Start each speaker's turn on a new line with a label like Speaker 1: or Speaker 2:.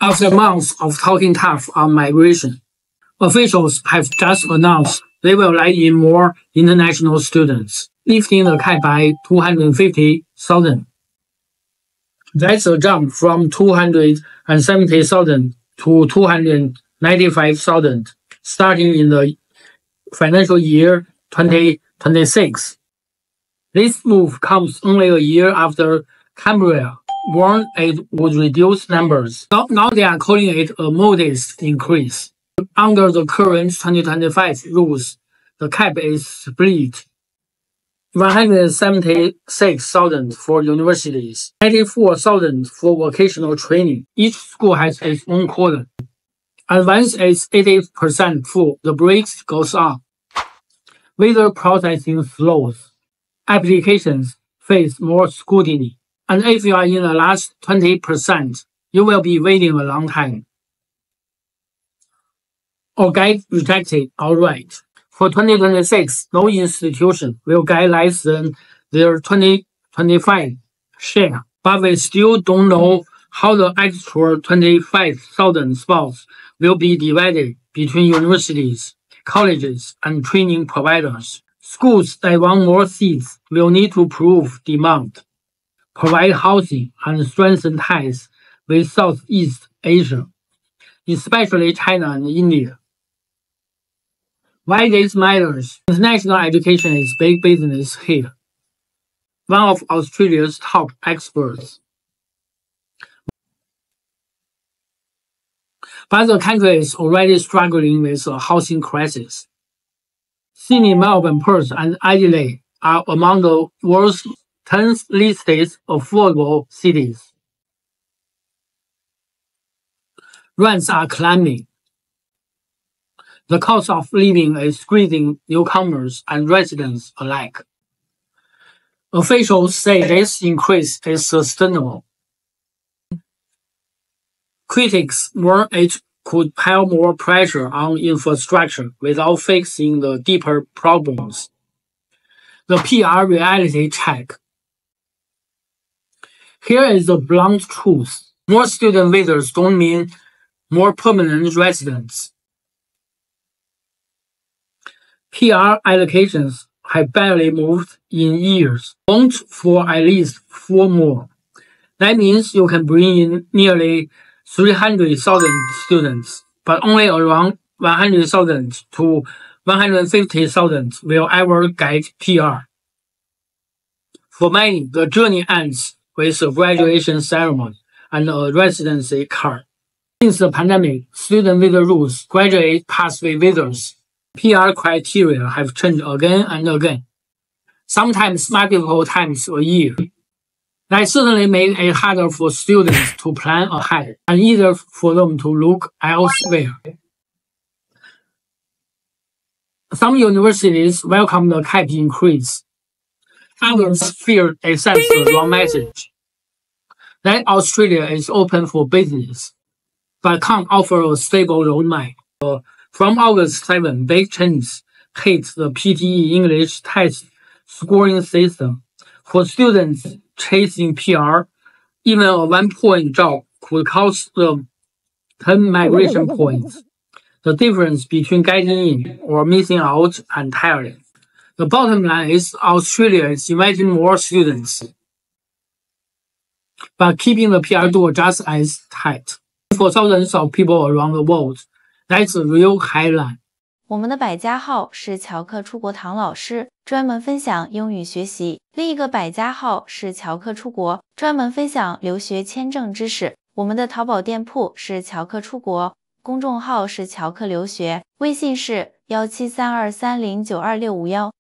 Speaker 1: After months of talking tough on migration, officials have just announced they will let in more international students, lifting the cap by 250,000. That's a jump from 270,000 to 295,000 starting in the financial year 2026. This move comes only a year after Canberra warned it would reduce numbers. Now they are calling it a modest increase. Under the current 2025 rules, the cap is split 176,000 for universities, 94,000 for vocational training. Each school has its own quota. And once it's 80% full, the brakes goes on. Visa processing slows. Applications face more scrutiny. And if you are in the last 20%, you will be waiting a long time. Or get rejected outright. For 2026, no institution will get less than their 2025 share, but we still don't know how the extra 25,000 spots will be divided between universities, colleges, and training providers. Schools that want more seats will need to prove demand, provide housing, and strengthen ties with Southeast Asia, especially China and India. Why this matters? International education is big business here. One of Australia's top experts. But the country is already struggling with a housing crisis. Sydney, Melbourne, Perth, and Adelaide are among the world's 10 listed affordable cities. Rents are climbing. The cost of living is squeezing newcomers and residents alike. Officials say this increase is sustainable. Critics warn it could pile more pressure on infrastructure without fixing the deeper problems. The PR reality check. Here is the blunt truth. More student visas don't mean more permanent residents. PR allocations have barely moved in years, won't for at least 4 more. That means you can bring in nearly 300,000 students, but only around 100,000 to 150,000 will ever get PR. For many, the journey ends with a graduation ceremony and a residency card. Since the pandemic, student visa rules, graduate pathway visas, PR criteria have changed again and again, sometimes multiple times a year. That certainly made it harder for students to plan ahead and easier for them to look elsewhere. Some universities welcome the cap increase. Others fear it sends the wrong message. That Australia is open for business, but can't offer a stable roadmap. From August 7, big changes hit the PTE English test scoring system. For students chasing PR, even a 1-point drop could cost them 10 migration points. The difference between getting in or missing out entirely. The bottom line is Australia is inviting more students, but keeping the PR door just as tight. For thousands of people around the world, that's a real highlight.
Speaker 2: 我们的百家号是乔克出国唐老师，专门分享英语学习。另一个百家号是乔克出国，专门分享留学签证知识。我们的淘宝店铺是乔克出国，公众号是乔克留学，微信是17323092651。